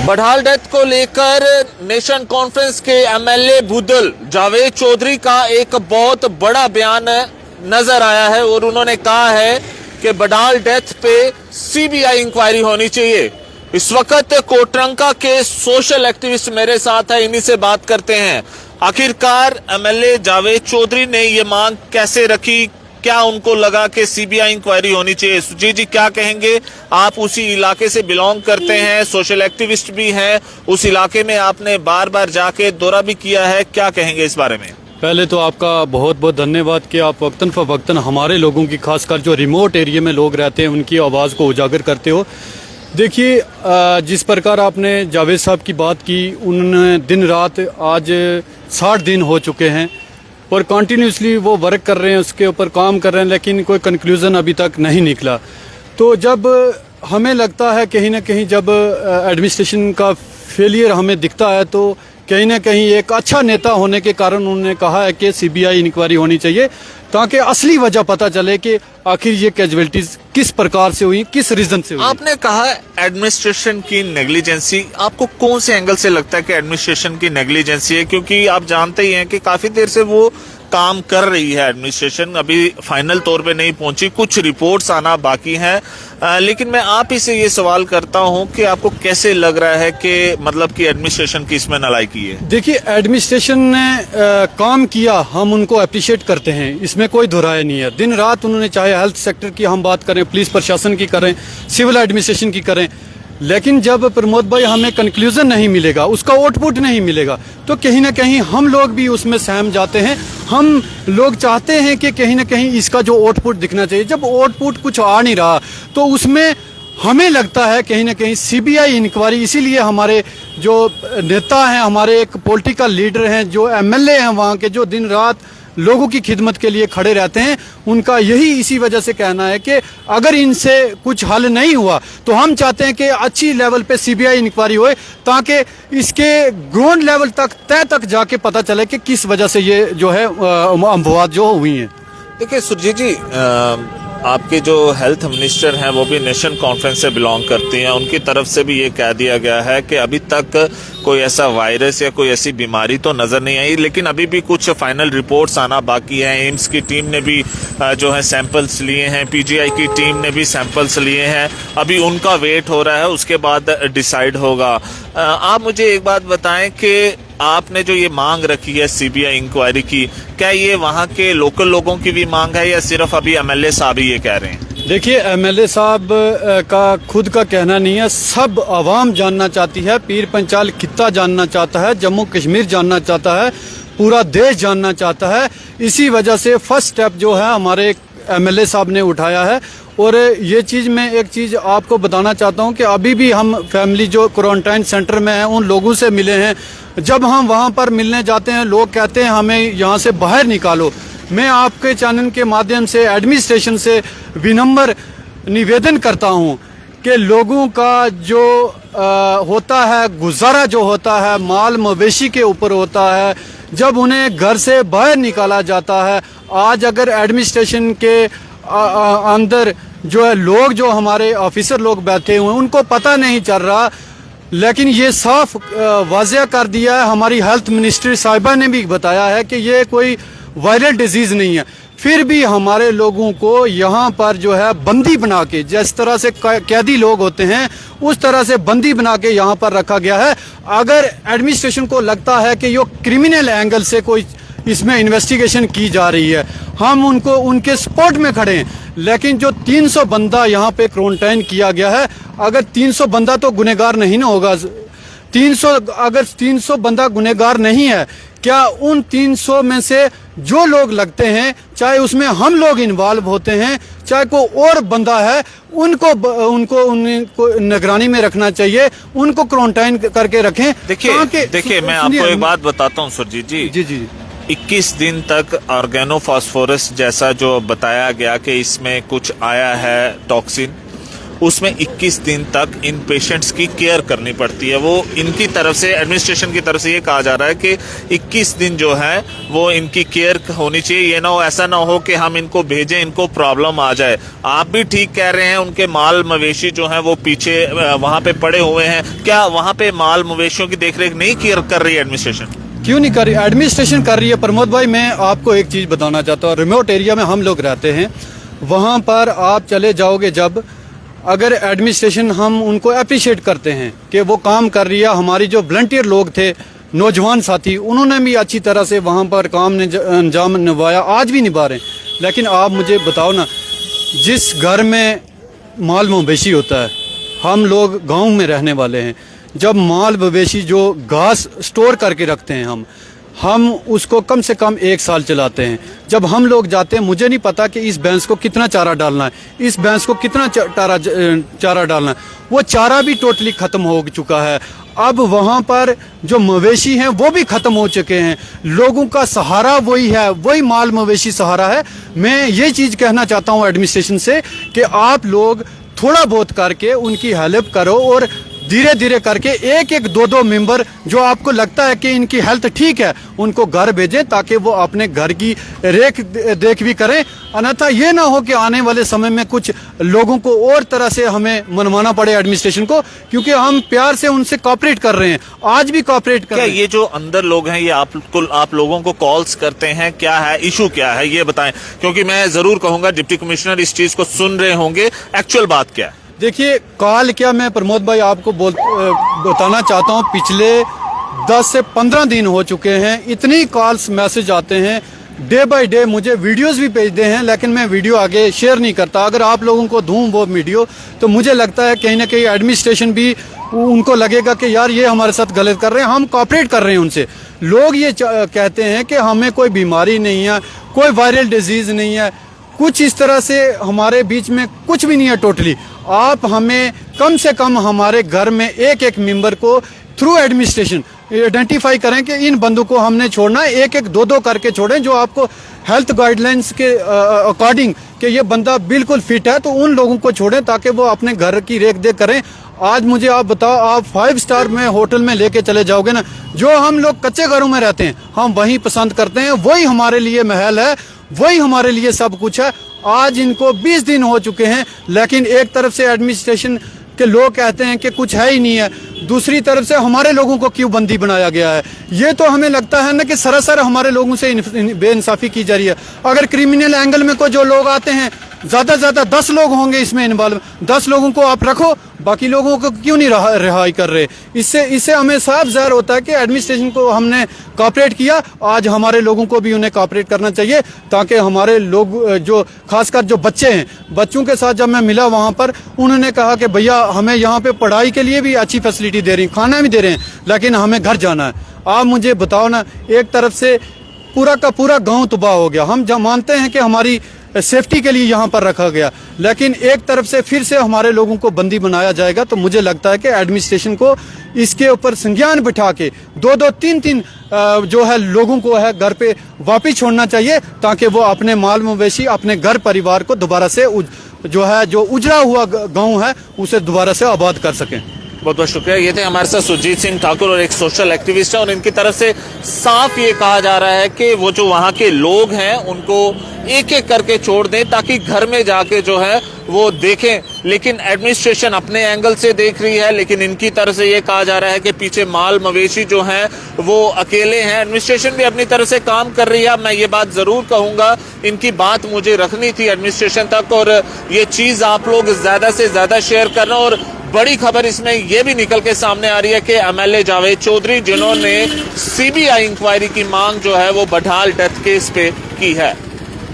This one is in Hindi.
बड़हाल डेथ को लेकर नेशन कॉन्फ्रेंस के एमएलए भूदल जावेद चौधरी का एक बहुत बड़ा बयान नजर आया है और उन्होंने कहा है कि बड़हाल डेथ पे सीबीआई इंक्वायरी होनी चाहिए। इस वक्त कोटरंका के सोशल एक्टिविस्ट मेरे साथ है, इन्हीं से बात करते हैं। आखिरकार एमएलए जावेद चौधरी ने ये मांग कैसे रखी, क्या उनको लगा कि सीबीआई इंक्वायरी होनी चाहिए? सुजीत जी क्या कहेंगे? आप उसी इलाके से बिलोंग करते हैं, सोशल एक्टिविस्ट भी हैं, उस इलाके में आपने बार बार जाके दौरा भी किया है, क्या कहेंगे इस बारे में? पहले तो आपका बहुत बहुत धन्यवाद कि आप वक्तन फवक्तन हमारे लोगों की, खासकर जो रिमोट एरिया में लोग रहते हैं, उनकी आवाज़ को उजागर करते हो। देखिए, जिस प्रकार आपने जावेद साहब की बात की, उन्होंने दिन रात आज 60 दिन हो चुके हैं और कंटिन्यूसली वो वर्क कर रहे हैं, उसके ऊपर काम कर रहे हैं, लेकिन कोई कंक्लूजन अभी तक नहीं निकला। तो जब हमें लगता है कहीं ना कहीं, जब एडमिनिस्ट्रेशन का फेलियर हमें दिखता है, तो कहीं ना कहीं एक अच्छा नेता होने के कारण उन्होंने कहा है कि सीबीआई इंक्वायरी होनी चाहिए, ताकि असली वजह पता चले कि आखिर ये कैजुअलिटीज किस प्रकार से हुई, किस रीजन से हुई। आपने कहा एडमिनिस्ट्रेशन की नेग्लिजेंसी, आपको कौन से एंगल से लगता है कि एडमिनिस्ट्रेशन की नेग्लिजेंसी है? क्योंकि आप जानते ही हैं कि काफी देर से वो काम कर रही है एडमिनिस्ट्रेशन, अभी फाइनल तौर पे नहीं पहुंची, कुछ रिपोर्ट्स आना बाकी हैं। लेकिन मैं आप ही से ये सवाल करता हूं कि आपको कैसे लग रहा है कि मतलब कि एडमिनिस्ट्रेशन की इसमें नालायकी है? देखिए, एडमिनिस्ट्रेशन ने काम किया, हम उनको अप्रिशिएट करते हैं, इसमें कोई दुराय नहीं है। दिन रात उन्होंने, चाहे हेल्थ सेक्टर की हम बात करें, पुलिस प्रशासन की करें, सिविल एडमिनिस्ट्रेशन की करें, लेकिन जब प्रमोद भाई हमें कंक्लूजन नहीं मिलेगा, उसका आउटपुट नहीं मिलेगा, तो कहीं ना कहीं हम लोग भी उसमें सहम जाते हैं। हम लोग चाहते हैं कि कहीं ना कहीं इसका जो आउटपुट दिखना चाहिए, जब आउटपुट कुछ आ नहीं रहा तो उसमें हमें लगता है कहीं ना कहीं सीबीआई इंक्वायरी। इसीलिए हमारे जो नेता हैं, हमारे एक पॉलिटिकल लीडर हैं, जो एमएलए हैं वहाँ के, जो दिन रात लोगों की खिदमत के लिए खड़े रहते हैं, उनका यही इसी वजह से कहना है कि अगर इनसे कुछ हल नहीं हुआ तो हम चाहते हैं कि अच्छी लेवल पे सीबीआई इंक्वायरी होए, ताकि इसके ग्राउंड लेवल तक, तय तक जाके पता चले कि किस वजह से ये जो है अफवाह जो हुई हैं। देखिए सुरजीत जी, आपके जो हेल्थ मिनिस्टर हैं वो भी नेशन कॉन्फ्रेंस से बिलोंग करती हैं, उनकी तरफ से भी ये कह दिया गया है कि अभी तक कोई ऐसा वायरस या कोई ऐसी बीमारी तो नज़र नहीं आई, लेकिन अभी भी कुछ फाइनल रिपोर्ट्स आना बाकी है। एम्स की टीम ने भी जो है सैंपल्स लिए हैं, पीजीआई की टीम ने भी सैंपल्स लिए हैं, अभी उनका वेट हो रहा है, उसके बाद डिसाइड होगा। आप मुझे एक बात बताएं कि आपने जो ये मांग रखी है सीबीआई इंक्वायरी की, क्या ये वहाँ के लोकल लोगों की भी मांग है या सिर्फ अभी एमएलए साहब ही ये कह रहे हैं? देखिए, एमएलए साहब का खुद का कहना नहीं है, सब आवाम जानना चाहती है, पीर पंचाल खित्ता जानना चाहता है, जम्मू कश्मीर जानना चाहता है, पूरा देश जानना चाहता है। इसी वजह से फर्स्ट स्टेप जो है हमारे एमएलए साहब ने उठाया है। और ये चीज़, मैं एक चीज़ आपको बताना चाहता हूँ कि अभी भी हम फैमिली जो क्वारंटाइन सेंटर में हैं, उन लोगों से मिले हैं। जब हम वहाँ पर मिलने जाते हैं, लोग कहते हैं हमें यहाँ से बाहर निकालो। मैं आपके चैनल के माध्यम से एडमिनिस्ट्रेशन से विनम्र निवेदन करता हूँ कि लोगों का जो होता है, गुजारा जो होता है, माल मवेशी के ऊपर होता है, जब उन्हें घर से बाहर निकाला जाता है। आज अगर एडमिनिस्ट्रेशन के अंदर जो है लोग, जो हमारे ऑफिसर लोग बैठे हुए हैं, उनको पता नहीं चल रहा, लेकिन ये साफ वाज़ेह कर दिया है, हमारी हेल्थ मिनिस्ट्री साहिबा ने भी बताया है कि ये कोई वायरल डिजीज़ नहीं है। फिर भी हमारे लोगों को यहाँ पर जो है बंदी बना के, जिस तरह से कैदी लोग होते हैं उस तरह से बंदी बना के यहाँ पर रखा गया है। अगर एडमिनिस्ट्रेशन को लगता है कि ये क्रिमिनल एंगल से कोई इसमें इन्वेस्टिगेशन की जा रही है, हम उनको उनके सपोर्ट में खड़े हैं। लेकिन जो 300 बंदा यहाँ पे क्वारंटाइन किया गया है, अगर 300 बंदा तो गुनहगार नहीं ना होगा। 300 अगर 300 बंदा गुनहगार नहीं है, क्या उन 300 में से जो लोग लगते हैं, चाहे उसमें हम लोग इन्वॉल्व होते हैं, चाहे कोई और बंदा है, उनको निगरानी में रखना चाहिए, उनको क्वारंटाइन करके रखें। देखिए मैं आपको एक बात बताता हूँ सुरजीत जी। जी 21 दिन तक ऑर्गेनोफॉस्फोरस जैसा जो बताया गया कि इसमें कुछ आया है टॉक्सिन, उसमें 21 दिन तक इन पेशेंट्स की केयर करनी पड़ती है। वो इनकी तरफ से, एडमिनिस्ट्रेशन की तरफ से ये कहा जा रहा है कि 21 दिन जो है वो इनकी केयर होनी चाहिए। ये ना हो, ऐसा ना हो कि हम इनको भेजें, इनको प्रॉब्लम आ जाए। आप भी ठीक कह रहे हैं, उनके माल मवेशी जो हैं वो पीछे वहाँ पे पड़े हुए हैं। क्या वहाँ पे माल मवेशियों की देखरेख नहीं केयर कर रही है एडमिनिस्ट्रेशन? क्यों नहीं कर रही, एडमिनिस्ट्रेशन कर रही है। प्रमोद भाई, मैं आपको एक चीज़ बताना चाहता हूँ। रिमोट एरिया में हम लोग रहते हैं, वहाँ पर आप चले जाओगे जब, अगर एडमिनिस्ट्रेशन, हम उनको अप्रिशिएट करते हैं कि वो काम कर रही है। हमारी जो वॉलंटियर लोग थे, नौजवान साथी, उन्होंने भी अच्छी तरह से वहाँ पर काम ने अंजाम निभाया, आज भी निभा रहे हैं। लेकिन आप मुझे बताओ ना, जिस घर में माल मवेशी होता है, हम लोग गांव में रहने वाले हैं, जब माल मवेशी जो घास स्टोर करके रखते हैं हम उसको कम से कम 1 साल चलाते हैं। जब हम लोग जाते हैं, मुझे नहीं पता कि इस भैंस को कितना चारा डालना है, इस भैंस को कितना चारा डालना है। वो चारा भी टोटली ख़त्म हो चुका है। अब वहाँ पर जो मवेशी हैं वो भी ख़त्म हो चुके हैं। लोगों का सहारा वही है, वही माल मवेशी सहारा है। मैं ये चीज़ कहना चाहता हूँ एडमिनिस्ट्रेशन से कि आप लोग थोड़ा बहुत करके उनकी हेल्प करो, और धीरे धीरे करके 1-1, 2-2 मेंबर जो आपको लगता है कि इनकी हेल्थ ठीक है, उनको घर भेजें, ताकि वो अपने घर की देख भी करें। अन्यथा ये ना हो कि आने वाले समय में कुछ लोगों को और तरह से हमें मनवाना पड़े एडमिनिस्ट्रेशन को, क्योंकि हम प्यार से उनसे कोऑपरेट कर रहे हैं, आज भी कोऑपरेट कर रहे हैं। ये जो अंदर लोग हैं, ये आप लोगों को कॉल्स करते हैं, क्या है इशू, क्या है ये बताएं, क्योंकि मैं जरूर कहूंगा डिप्टी कमिश्नर इस चीज को सुन रहे होंगे। एक्चुअल बात क्या है? देखिए, कॉल क्या, मैं प्रमोद भाई आपको बताना चाहता हूँ, पिछले 10 से 15 दिन हो चुके हैं, इतनी कॉल्स मैसेज आते हैं, डे बाय डे मुझे वीडियोस भी भेजते हैं, लेकिन मैं वीडियो आगे शेयर नहीं करता। अगर आप लोगों को दूं वो वीडियो, तो मुझे लगता है कहीं ना कहीं एडमिनिस्ट्रेशन भी, उनको लगेगा कि यार ये हमारे साथ गलत कर रहे हैं, हम कोऑपरेट कर रहे हैं उनसे। लोग ये कहते हैं कि हमें कोई बीमारी नहीं है, कोई वायरल डिजीज़ नहीं है, कुछ इस तरह से हमारे बीच में कुछ भी नहीं है टोटली। आप हमें कम से कम हमारे घर में 1-1 मेंबर को थ्रू एडमिनिस्ट्रेशन आइडेंटिफाई करें कि इन बंदों को हमने छोड़ना है, 1-1, 2-2 करके छोड़ें, जो आपको हेल्थ गाइडलाइंस के अकॉर्डिंग कि ये बंदा बिल्कुल फिट है, तो उन लोगों को छोड़ें ताकि वो अपने घर की रेख देख करें। आज मुझे आप बताओ, आप 5 स्टार में होटल में लेके चले जाओगे ना, जो हम लोग कच्चे घरों में रहते हैं हम वही पसंद करते हैं, वही हमारे लिए महल है, वही हमारे लिए सब कुछ है। आज इनको 20 दिन हो चुके हैं, लेकिन एक तरफ से एडमिनिस्ट्रेशन के लोग कहते हैं कि कुछ है ही नहीं है, दूसरी तरफ से हमारे लोगों को क्यों बंदी बनाया गया है। ये तो हमें लगता है ना कि सरासर हमारे लोगों से बेइंसाफी की जा रही है। अगर क्रिमिनल एंगल में को जो लोग आते हैं, ज़्यादा से ज़्यादा 10 लोग होंगे इसमें इन्वॉल्व, 10 लोगों को आप रखो, बाकी लोगों को क्यों नहीं रिहाई कर रहे। इससे हमें साफ ज़ाहिर होता है कि एडमिनिस्ट्रेशन को हमने कोऑपरेट किया, आज हमारे लोगों को भी उन्हें कोऑपरेट करना चाहिए, ताकि हमारे लोग जो खासकर जो बच्चे हैं, बच्चों के साथ जब मैं मिला वहाँ पर, उन्होंने कहा कि भैया हमें यहाँ पे पढ़ाई के लिए भी अच्छी फैसिलिटी दे रही, खाना भी दे रहे हैं, लेकिन हमें घर जाना है। आप मुझे बताओ ना, एक तरफ से पूरा का पूरा गाँव तबाह हो गया। हम जब मानते हैं कि हमारी सेफ्टी के लिए यहाँ पर रखा गया, लेकिन एक तरफ से फिर से हमारे लोगों को बंदी बनाया जाएगा। तो मुझे लगता है कि एडमिनिस्ट्रेशन को इसके ऊपर संज्ञान बिठा के 2-2, 3-3 जो है लोगों को है घर पे वापिस छोड़ना चाहिए, ताकि वो अपने माल मवेशी, अपने घर परिवार को दोबारा से जो उजड़ा हुआ गाँव है उसे दोबारा से आबाद कर सकें। बहुत बहुत शुक्रिया। ये थे हमारे साथ सुरजीत सिंह ठाकुर, और एक सोशल एक्टिविस्ट है, और इनकी तरफ से साफ ये कहा जा रहा है कि वो जो वहाँ के लोग हैं उनको एक एक करके छोड़ दें, ताकि घर में जाके जो है वो देखें। लेकिन एडमिनिस्ट्रेशन अपने एंगल से देख रही है, लेकिन इनकी तरफ से ये कहा जा रहा है कि पीछे माल मवेशी जो हैं वो अकेले हैं। एडमिनिस्ट्रेशन भी अपनी तरफ से काम कर रही है। मैं ये बात जरूर कहूँगा, इनकी बात मुझे रखनी थी एडमिनिस्ट्रेशन तक, और ये चीज़ आप लोग ज़्यादा से ज़्यादा शेयर करना। और बड़ी खबर इसमें यह भी निकल के सामने आ रही है कि एमएलए जावेद चौधरी, जिन्होंने सीबीआई इंक्वायरी की मांग जो है वो बढाल डेथ केस पे की है।